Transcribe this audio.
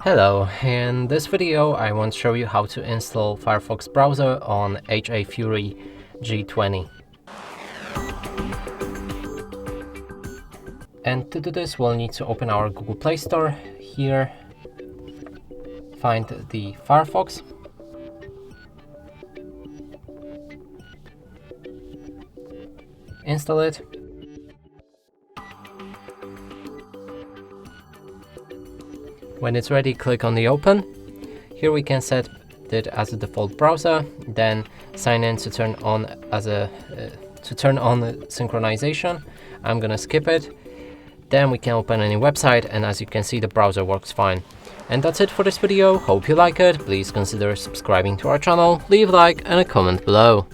Hello, in this video I want to show you how to install Firefox browser on HAFURY G20. And to do this we'll need to open our Google Play Store. Here, find the Firefox. Install it. When it's ready, click on the open. Here we can set it as a default browser, then sign in to turn on synchronization. I'm gonna skip it. Then we can open any website, and as you can see, the browser works fine. And that's it for this video. Hope you like it. Please consider subscribing to our channel, leave a like and a comment below.